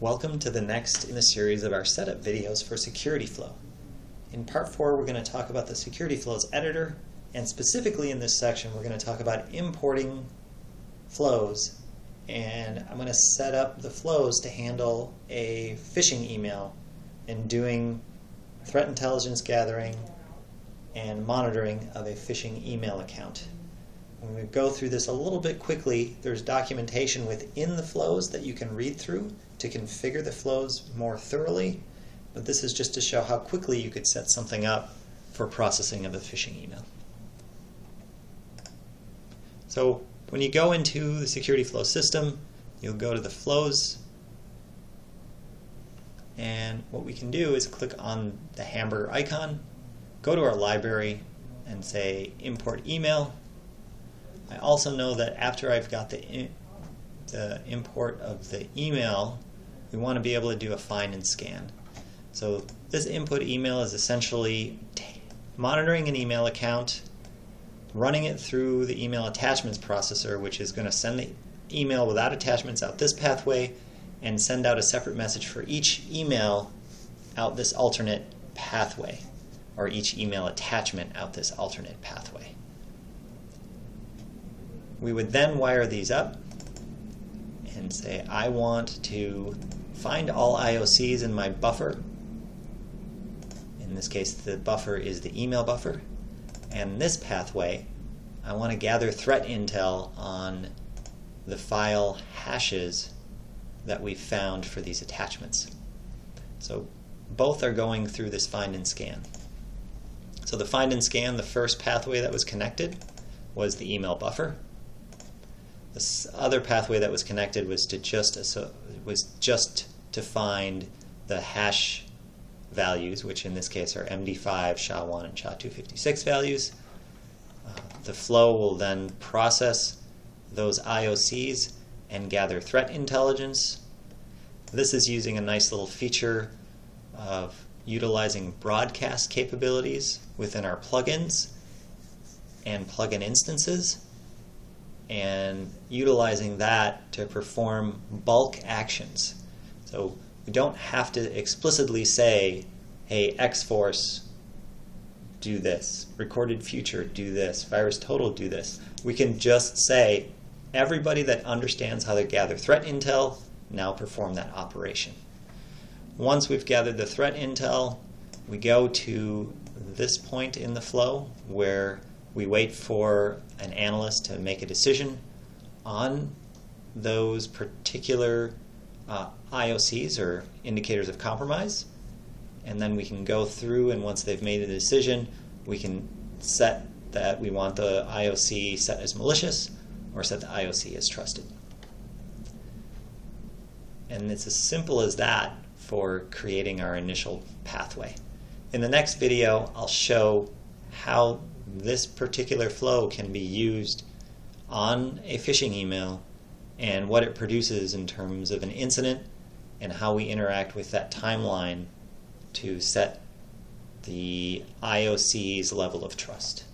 Welcome to the next in the series of our setup videos for Security Flow. In part 4 we're going to talk about the Security Flows editor, and specifically in this section we're going to talk about importing flows, and I'm going to set up the flows to handle a phishing email and doing threat intelligence gathering and monitoring of a phishing email account. When we go through this a little bit quickly, there's documentation within the flows that you can read through to configure the flows more thoroughly, but this is just to show how quickly you could set something up for processing of a phishing email. So when you go into the Security Flow system, you'll go to the flows, and what we can do is click on the hamburger icon, go to our library and say import email. I also know that after I've got the import of the email, we want to be able to do a find and scan. So this input email is essentially monitoring an email account, running it through the email attachments processor, which is going to send the email without attachments out this pathway and send out a separate message for each email out this alternate pathway, or each email attachment out this alternate pathway. We would then wire these up and say, I want to find all IOCs in my buffer. In this case, the buffer is the email buffer. And this pathway, I want to gather threat intel on the file hashes that we found for these attachments. So both are going through this find and scan. So the find and scan, the first pathway that was connected was the email buffer. This other pathway that was connected was just to find the hash values, which in this case are MD5, SHA-1, and SHA-256 values. The flow will then process those IOCs and gather threat intelligence. This is using a nice little feature of utilizing broadcast capabilities within our plugins and plugin instances, and utilizing that to perform bulk actions. So we don't have to explicitly say, hey, X-Force, do this, recorded future, do this, virus total, do this. We can just say, everybody that understands how to gather threat intel, now perform that operation. Once we've gathered the threat intel, we go to this point in the flow where we wait for an analyst to make a decision on those particular IOCs or indicators of compromise, and then we can go through, and once they've made a decision, we can set that we want the IOC set as malicious or set the IOC as trusted. And it's as simple as that for creating our initial pathway. In the next video, I'll show how this particular flow can be used on a phishing email and what it produces in terms of an incident and how we interact with that timeline to set the IOC's level of trust.